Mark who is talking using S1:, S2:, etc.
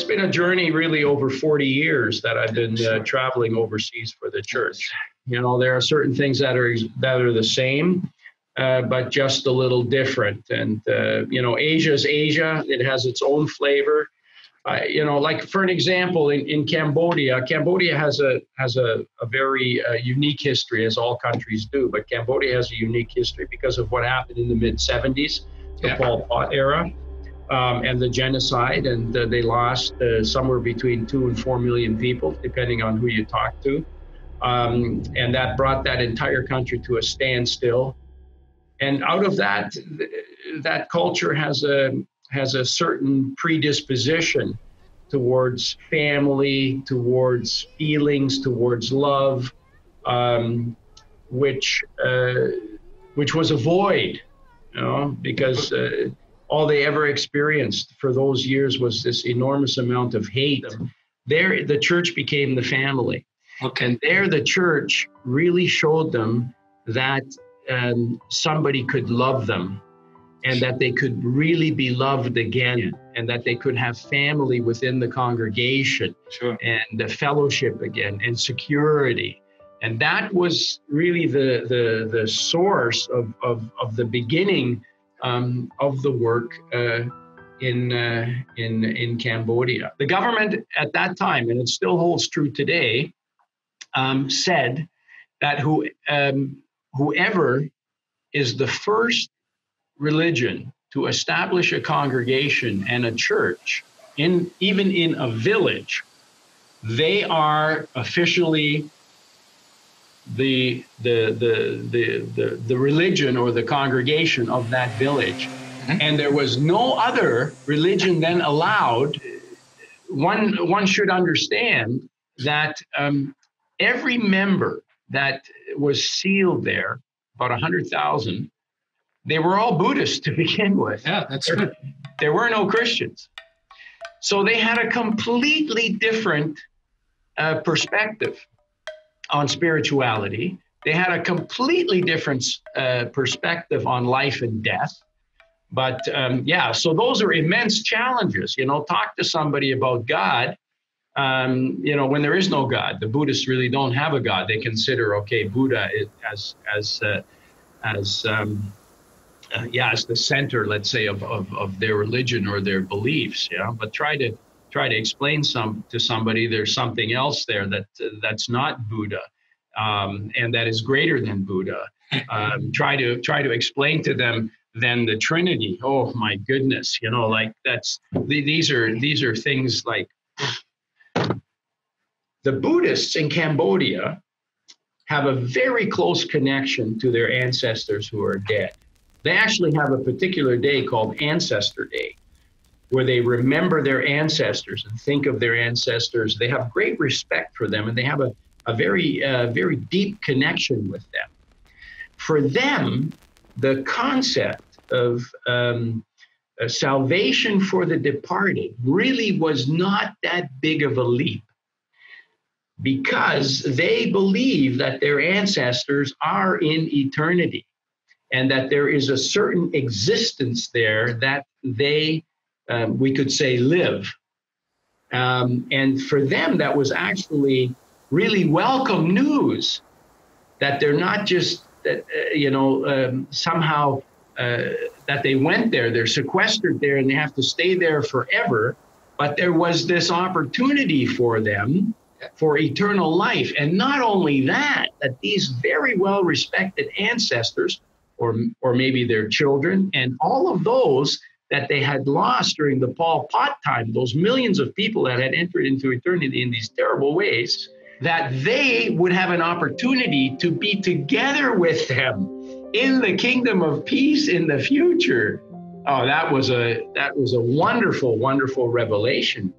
S1: been a journey really over 40 years that I've been traveling overseas for the church. You know, there are certain things that are the same, but just a little different. And you know, Asia's Asia. It has its own flavor. You know, like for an example, in Cambodia, Cambodia has a very unique history, as all countries do. But Cambodia has a unique history because of what happened in the mid-'70s, the Pol Pot era, and the genocide. And they lost somewhere between 2 and 4 million people, depending on who you talk to. And that brought that entire country to a standstill. And out of that, that culture has a certain predisposition towards family, towards feelings, towards love, which was a void, you know, because all they ever experienced for those years was this enormous amount of hate. There, the church became the family.
S2: Okay.
S1: And there, the church really showed them that somebody could love them, and that they could really be loved again, and that they could have family within the congregation, and the fellowship again, and security. And that was really the source of the beginning of the work in Cambodia. The government at that time, and it still holds true today, said that whoever is the first religion to establish a congregation and a church, even in a village, they are officially the religion or the congregation of that village. Mm-hmm. And there was no other religion then allowed. One should understand that every member that was sealed there, about 100,000, they were all Buddhists to begin with.
S2: Yeah, that's true.
S1: There were no Christians. So they had a completely different perspective on spirituality. They had a completely different perspective on life and death. But so those are immense challenges. You know, talk to somebody about God. You know, when there is no God, the Buddhists really don't have a God. They consider, Buddha as the center, let's say, of their religion or their beliefs. Yeah, but try to explain to somebody there's something else there that's not Buddha, and that is greater than Buddha. Try to explain to them then the Trinity. Oh my goodness, you know, like these are things like. The Buddhists in Cambodia have a very close connection to their ancestors who are dead. They actually have a particular day called Ancestor Day, where they remember their ancestors and think of their ancestors. They have great respect for them, and they have a very deep connection with them. For them, the concept of salvation for the departed really was not that big of a leap, because they believe that their ancestors are in eternity, and that there is a certain existence there that they, we could say, live. And for them, that was actually really welcome news, that they're not just, somehow that they went there, they're sequestered there and they have to stay there forever, but there was this opportunity for them for eternal life. And not only that these very well-respected ancestors, or maybe their children, and all of those that they had lost during the Pol Pot time, those millions of people that had entered into eternity in these terrible ways, that they would have an opportunity to be together with them in the kingdom of peace in the future. Oh, that was a wonderful, wonderful revelation.